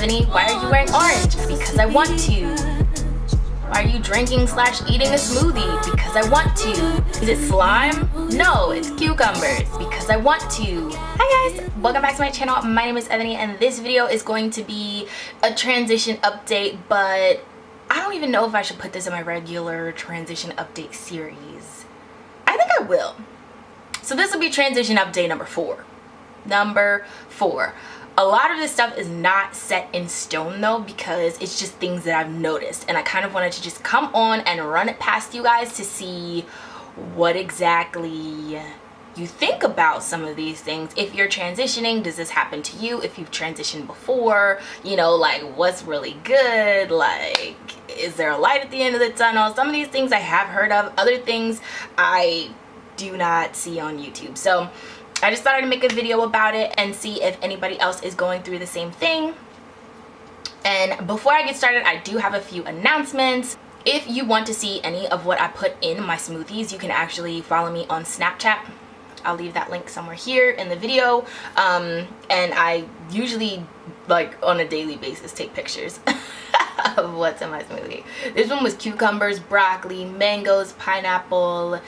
Ebony, why are you wearing orange? Because I want to. Why are you drinking / eating a smoothie? Because I want to. Is it slime? No, it's cucumbers. Because I want to. Hi guys, welcome back to my channel. My name is Ebony and this video is going to be a transition update, but I don't even know if I should put this in my regular transition update series. I think I will. So this will be transition update number 4. Number 4. A lot of this stuff is not set in stone though, because it's just things that I've noticed, and I kind of wanted to just come on and run it past you guys to see what exactly you think about some of these things. If you're transitioning, does this happen to you? If you've transitioned before, you know, like what's really good, like is there a light at the end of the tunnel? Some of these things I have heard of, other things I do not see on YouTube. So I just thought I'd make a video about it and see if anybody else is going through the same thing. And before I get started, I do have a few announcements. If you want to see any of what I put in my smoothies, you can actually follow me on Snapchat. I'll leave that link somewhere here in the video. And I usually, like on a daily basis, take pictures of what's in my smoothie. This one was cucumbers, broccoli, mangoes, pineapple,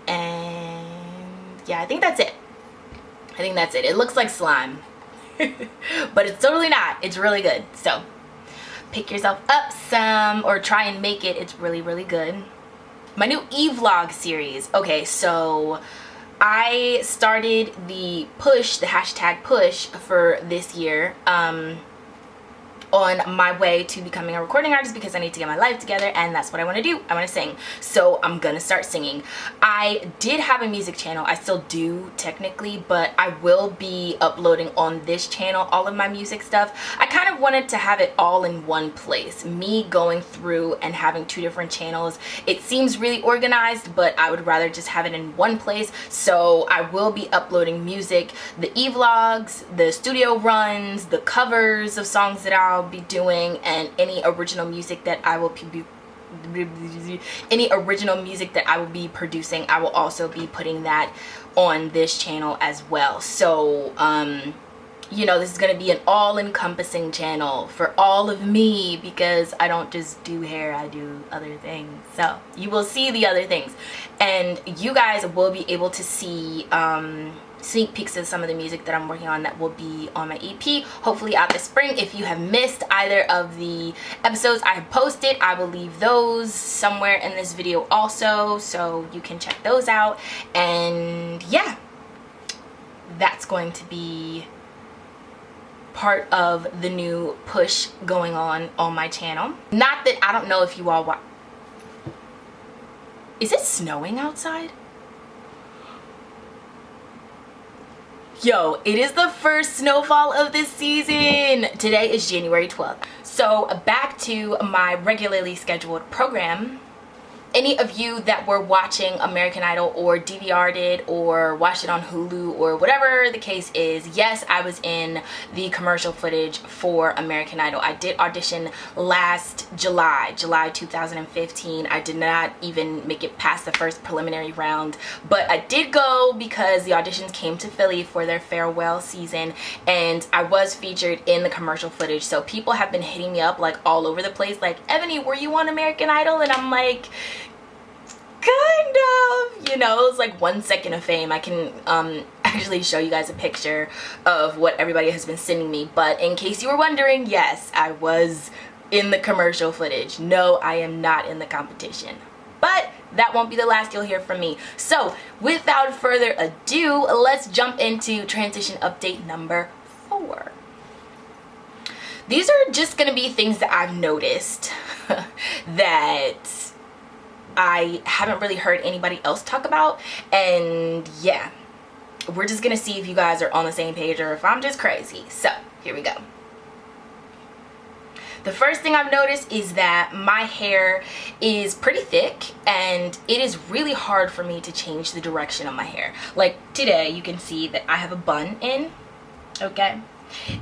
and yeah, I think that's it. It looks like slime, but it's totally not. It's really good. So pick yourself up some or try and make it. It's really, really good. My new e-vlog series. Okay, so I started the hashtag push for this year on my way to becoming a recording artist, because I need to get my life together and that's what I want to do. I want to sing, so I'm gonna start singing. I did have a music channel, I still do technically, but I will be uploading on this channel all of my music stuff. I kind of wanted to have it all in one place. Me going through and having 2 different channels, it seems really organized, but I would rather just have it in one place. So I will be uploading music, the e-vlogs, the studio runs, the covers of songs that I'll be doing, and any original music that I will be producing. I will also be putting that on this channel as well. So you know, this is going to be an all-encompassing channel for all of me, because I don't just do hair, I do other things. So you will see the other things, and you guys will be able to see sneak peeks of some of the music that I'm working on that will be on my EP, hopefully out this spring. If you have missed either of the episodes I have posted, I will leave those somewhere in this video also, so you can check those out. And yeah, that's going to be part of the new push going on my channel. Not that I don't know if you all watch. Is it snowing outside? Yo, it is the first snowfall of this season. Today is January 12th. So back to my regularly scheduled program. Any of you that were watching American Idol or DVR'd it or watched it on Hulu or whatever the case is, yes, I was in the commercial footage for American Idol. I did audition last July 2015. I did not even make it past the first preliminary round, but I did go because the auditions came to Philly for their farewell season, and I was featured in the commercial footage. So people have been hitting me up like all over the place, like, Ebony, were you on American Idol? And I'm like, kind of, you know, it's like 1 second of fame. I can actually show you guys a picture of what everybody has been sending me, but in case you were wondering, yes, I was in the commercial footage. No, I am not in the competition, but that won't be the last you'll hear from me. So without further ado, let's jump into transition update number 4. These are just gonna be things that I've noticed that I haven't really heard anybody else talk about, and yeah, we're just gonna see if you guys are on the same page or if I'm just crazy. So here we go. The first thing I've noticed is that my hair is pretty thick, and it is really hard for me to change the direction of my hair. Like today, you can see that I have a bun in, okay?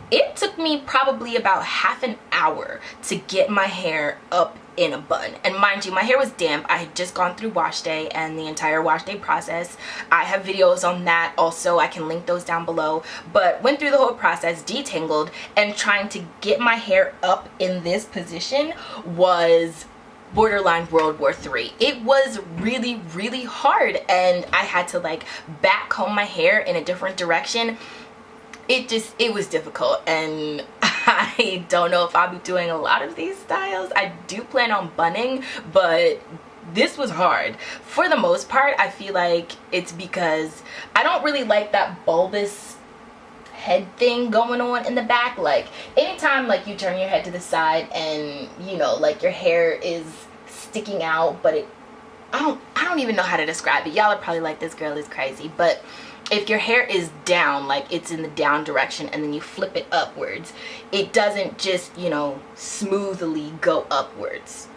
It took me probably about half an hour to get my hair up in a bun. And mind you, my hair was damp. I had just gone through wash day and the entire wash day process. I have videos on that also. I can link those down below. But went through the whole process, detangled, and trying to get my hair up in this position was borderline World War III. It was really, really hard, and I had to like back comb my hair in a different direction. It was difficult, and I don't know if I'll be doing a lot of these styles. I do plan on bunning, but this was hard. For the most part, I feel like it's because I don't really like that bulbous head thing going on in the back. Like anytime like you turn your head to the side and you know like your hair is sticking out, but I don't even know how to describe it. Y'all are probably like, this girl is crazy. But if your hair is down, like it's in the down direction, and then you flip it upwards, it doesn't just, you know, smoothly go upwards.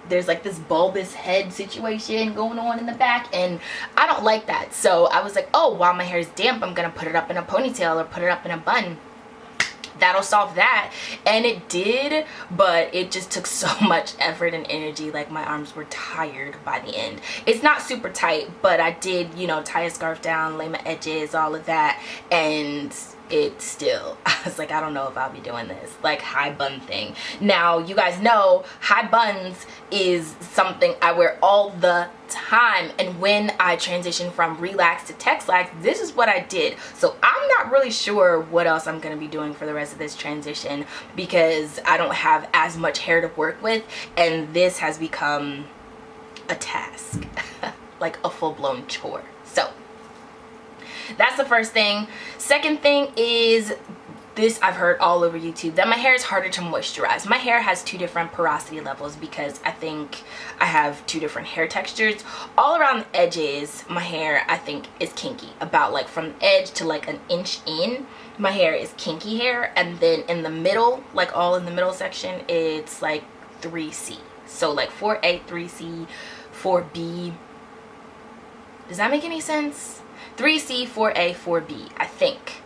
There's like this bulbous head situation going on in the back, and I don't like that. So I was like, oh, while my hair is damp, I'm gonna put it up in a ponytail or put it up in a bun. That'll solve that. And it did, but it just took so much effort and energy. Like my arms were tired by the end. It's not super tight, but I did, you know, tie a scarf down, lay my edges, all of that, and it still, I was like, I don't know if I'll be doing this like high bun thing. Now you guys know high buns is something I wear all the time, and when I transitioned from relaxed to Texlax, this is what I did. So I'm not really sure what else I'm going to be doing for the rest of this transition, because I don't have as much hair to work with, and this has become a task like a full-blown chore. So that's the first thing. Second thing is this, I've heard all over YouTube, that my hair is harder to moisturize. My hair has two different porosity levels because I think I have two different hair textures. All around the edges, my hair, I think, is kinky. About like from the edge to like an inch in, my hair is kinky hair. And then in the middle, like all in the middle section, it's like 3C. So like 4A, 3C, 4B. Does that make any sense? 3C, 4A, 4B, I think.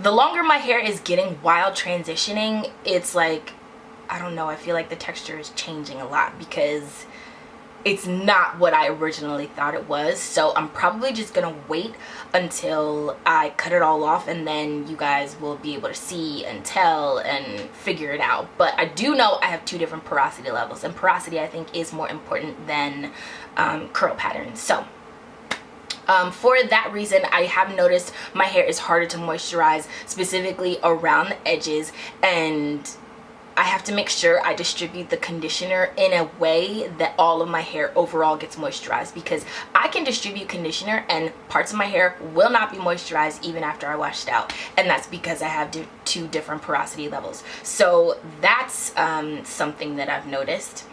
The longer my hair is getting while transitioning, it's like, I don't know, I feel like the texture is changing a lot because it's not what I originally thought it was. So I'm probably just gonna wait until I cut it all off, and then you guys will be able to see and tell and figure it out. But I do know I have two different porosity levels, and porosity I think is more important than curl patterns. So for that reason, I have noticed my hair is harder to moisturize, specifically around the edges, and I have to make sure I distribute the conditioner in a way that all of my hair overall gets moisturized, because I can distribute conditioner and parts of my hair will not be moisturized even after I wash it out, and that's because I have two different porosity levels. So that's something that I've noticed.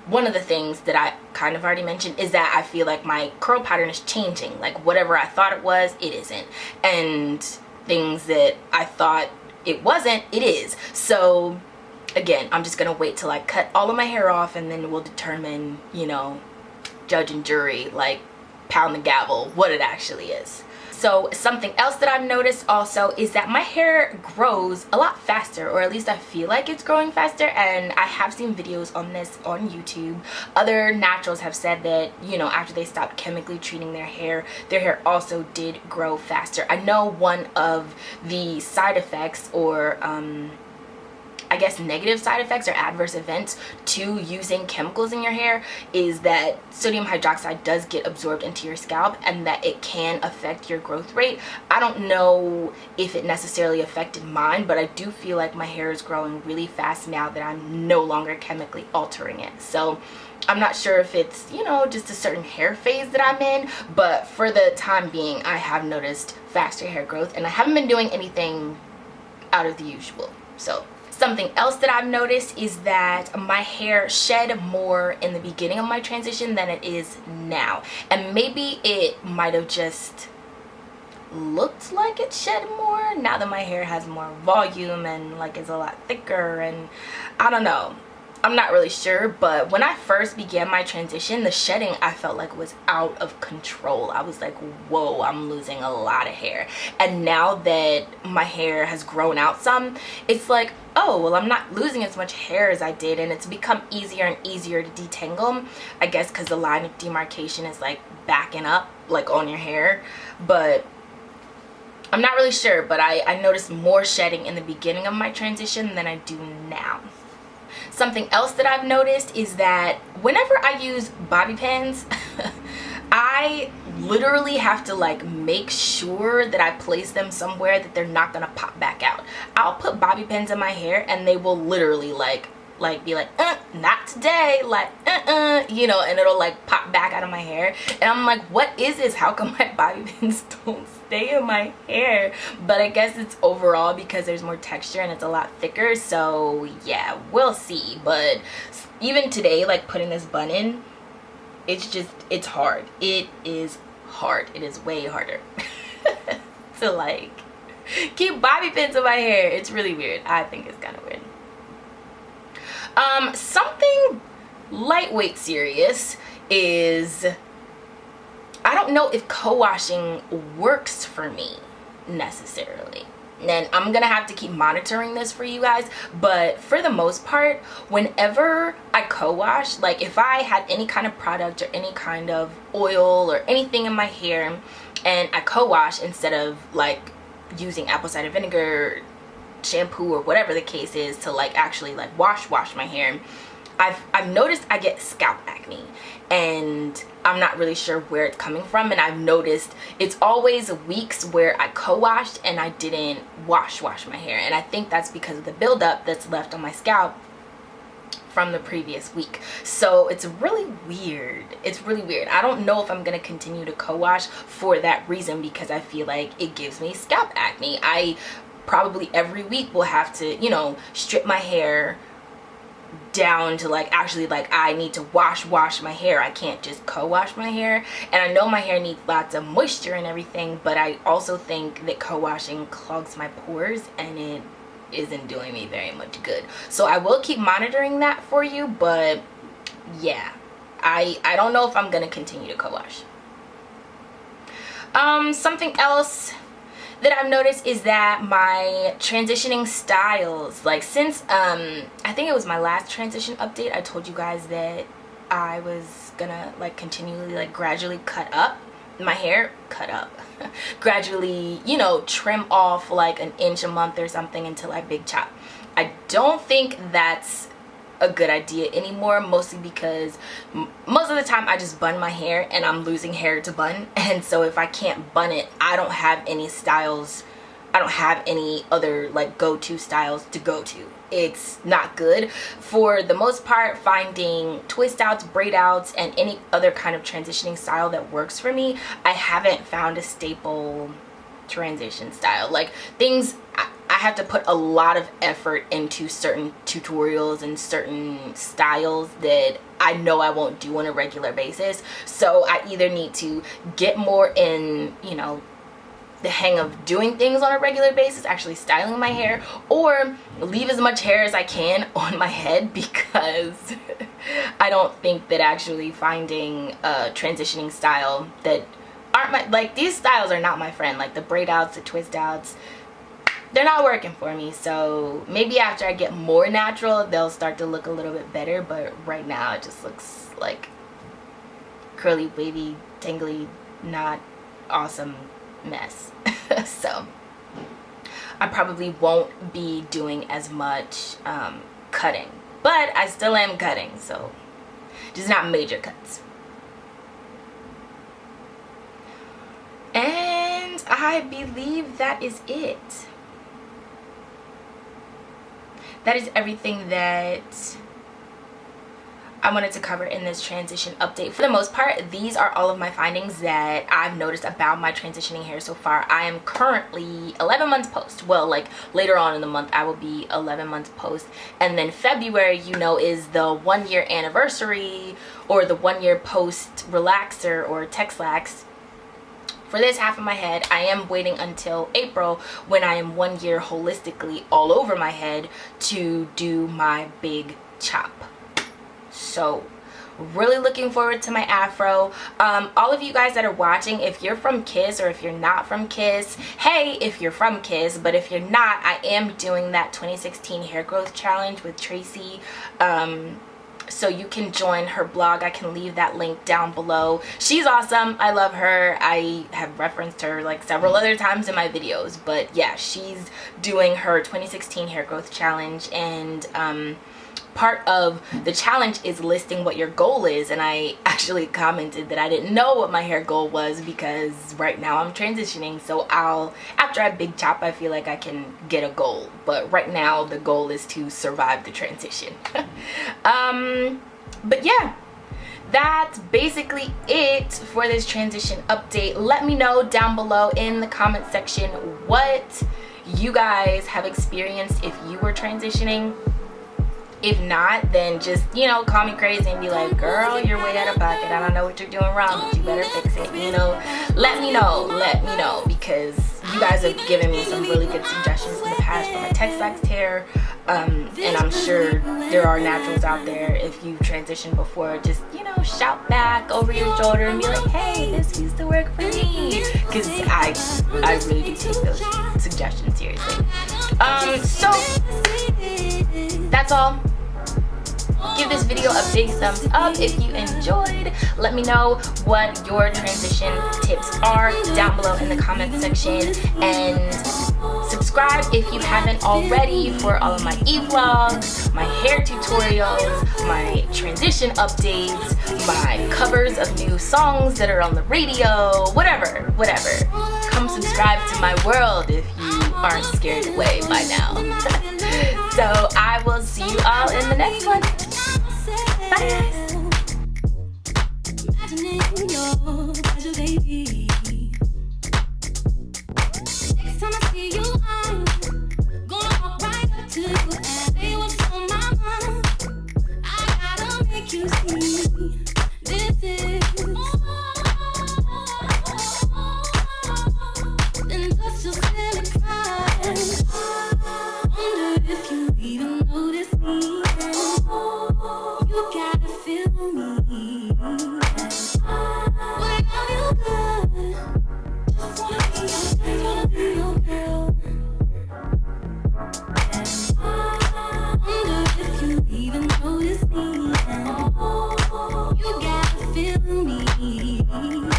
One of the things that I kind of already mentioned is that I feel like my curl pattern is changing. Like whatever I thought it was, it isn't. And things that I thought it wasn't, it is. So again, I'm just gonna wait till I cut all of my hair off, and then we'll determine, you know, judge and jury, like pound the gavel, what it actually is. So something else that I've noticed also is that my hair grows a lot faster, or at least I feel like it's growing faster, and I have seen videos on this on YouTube. Other naturals have said that, you know, after they stopped chemically treating their hair also did grow faster. I know one of the side effects, or I guess negative side effects or adverse events to using chemicals in your hair, is that sodium hydroxide does get absorbed into your scalp, and that it can affect your growth rate. I don't know if it necessarily affected mine, but I do feel like my hair is growing really fast now that I'm no longer chemically altering it. So I'm not sure if it's, you know, just a certain hair phase that I'm in, but for the time being, I have noticed faster hair growth, and I haven't been doing anything out of the usual. So something else that I've noticed is that my hair shed more in the beginning of my transition than it is now. And maybe it might have just looked like it shed more now that my hair has more volume and like is a lot thicker, and I don't know. I'm not really sure, but when I first began my transition, the shedding I felt like was out of control. I was like, whoa, I'm losing a lot of hair. And now that my hair has grown out some, it's like, oh, well, I'm not losing as much hair as I did, and it's become easier and easier to detangle, I guess because the line of demarcation is like backing up like on your hair. But I'm not really sure, but I noticed more shedding in the beginning of my transition than I do now. Something else that I've noticed is that whenever I use bobby pins, I literally have to like make sure that I place them somewhere that they're not gonna pop back out. I'll put bobby pins in my hair and they will literally like be like, not today, like, you know, and it'll like pop back out of my hair. And I'm like, what is this? How come my bobby pins don't stay in my hair? But I guess it's overall because there's more texture and it's a lot thicker. So yeah, we'll see. But even today, like putting this bun in, it's hard. It is hard. It is way harder to like keep bobby pins in my hair. It's really weird. I think it's kind of weird. Something lightweight serious is, I don't know if co-washing works for me necessarily. And I'm gonna have to keep monitoring this for you guys, but for the most part, whenever I co-wash, like if I had any kind of product or any kind of oil or anything in my hair and I co-wash instead of like using apple cider vinegar, shampoo, or whatever the case is, to like actually like wash my hair, I've noticed I get scalp acne, and I'm not really sure where it's coming from. And I've noticed it's always weeks where I co-washed and I didn't wash my hair, and I think that's because of the buildup that's left on my scalp from the previous week. So it's really weird. It's really weird. I don't know if I'm gonna continue to co-wash for that reason, because I feel like it gives me scalp acne. I probably every week will have to, you know, strip my hair down to like actually like I need to wash my hair. I can't just co-wash my hair. And I know my hair needs lots of moisture and everything, but I also think that co-washing clogs my pores and it isn't doing me very much good. So I will keep monitoring that for you, but yeah, I don't know if I'm gonna continue to co-wash. Something else that I've noticed is that my transitioning styles, like since I think it was my last transition update, I told you guys that I was gonna like continually like gradually cut up my hair, gradually, you know, trim off like an inch a month or something until I big chop. I don't think that's a good idea anymore, mostly because most of the time I just bun my hair and I'm losing hair to bun, and so if I can't bun it, I don't have any styles, I don't have any other like go-to styles to go to. It's not good. For the most part, finding twist outs, braid outs, and any other kind of transitioning style that works for me, I haven't found a staple transition style. Like things I have to put a lot of effort into certain tutorials and certain styles that I know I won't do on a regular basis. So I either need to get more in, you know, the hang of doing things on a regular basis, actually styling my hair, or leave as much hair as I can on my head, because I don't think that actually finding a transitioning style that aren't my, like these styles are not my friend, like the braid outs, the twist outs, they're not working for me. So maybe after I get more natural, they'll start to look a little bit better, but right now it just looks like curly, wavy, tangly, not awesome mess. So I probably won't be doing as much cutting, but I still am cutting, so just not major cuts. And I believe that is it. That is everything that I wanted to cover in this transition update. For the most part, these are all of my findings that I've noticed about my transitioning hair so far. I am currently 11 months post. Well, like later on in the month, I will be 11 months post. And then February, you know, is the 1 year anniversary, or the 1 year post relaxer or Texlax. For this half of my head, I am waiting until April, when I am 1 year holistically all over my head, to do my big chop. So really looking forward to my afro. All of you guys that are watching, if you're from KISS or if you're not from KISS, hey, if you're from KISS, but if you're not, I am doing that 2016 hair growth challenge with Tracy. So you can join her blog. I can leave that link down below. She's awesome. I love her. I have referenced her like several other times in my videos, but yeah, she's doing her 2016 hair growth challenge, and part of the challenge is listing what your goal is. And I actually commented that I didn't know what my hair goal was because right now I'm transitioning, so after I big chop, I feel like I can get a goal, but right now the goal is to survive the transition. But yeah, that's basically it for this transition update. Let me know down below in the comment section what you guys have experienced if you were transitioning. If not, then just, you know, call me crazy and be like, girl, you're way out of pocket. I don't know what you're doing wrong, but you better fix it. You know, let me know, because you guys have given me some really good suggestions in the past for my text-laxed hair. And I'm sure there are naturals out there. If you transitioned before, just, you know, shout back over your shoulder and be like, hey, this used to work for me. Because I really do take those suggestions seriously. So that's all. Give this video a big thumbs up if you enjoyed. Let me know what your transition tips are down below in the comment section, and subscribe if you haven't already for all of my e-vlogs, my hair tutorials, my transition updates, my covers of new songs that are on the radio, whatever. Come subscribe to my world if you aren't scared away by now. So I will see you all in the next one. Bye guys. Next time I see you, I'm gonna walk right up to you and say what's on my mind. I gotta make you see this is then touch your silly pride. Wonder if you even notice me. You gotta feel me. Whatever you good, just wanna be your girl. Wonder if you even notice me. You gotta feel me.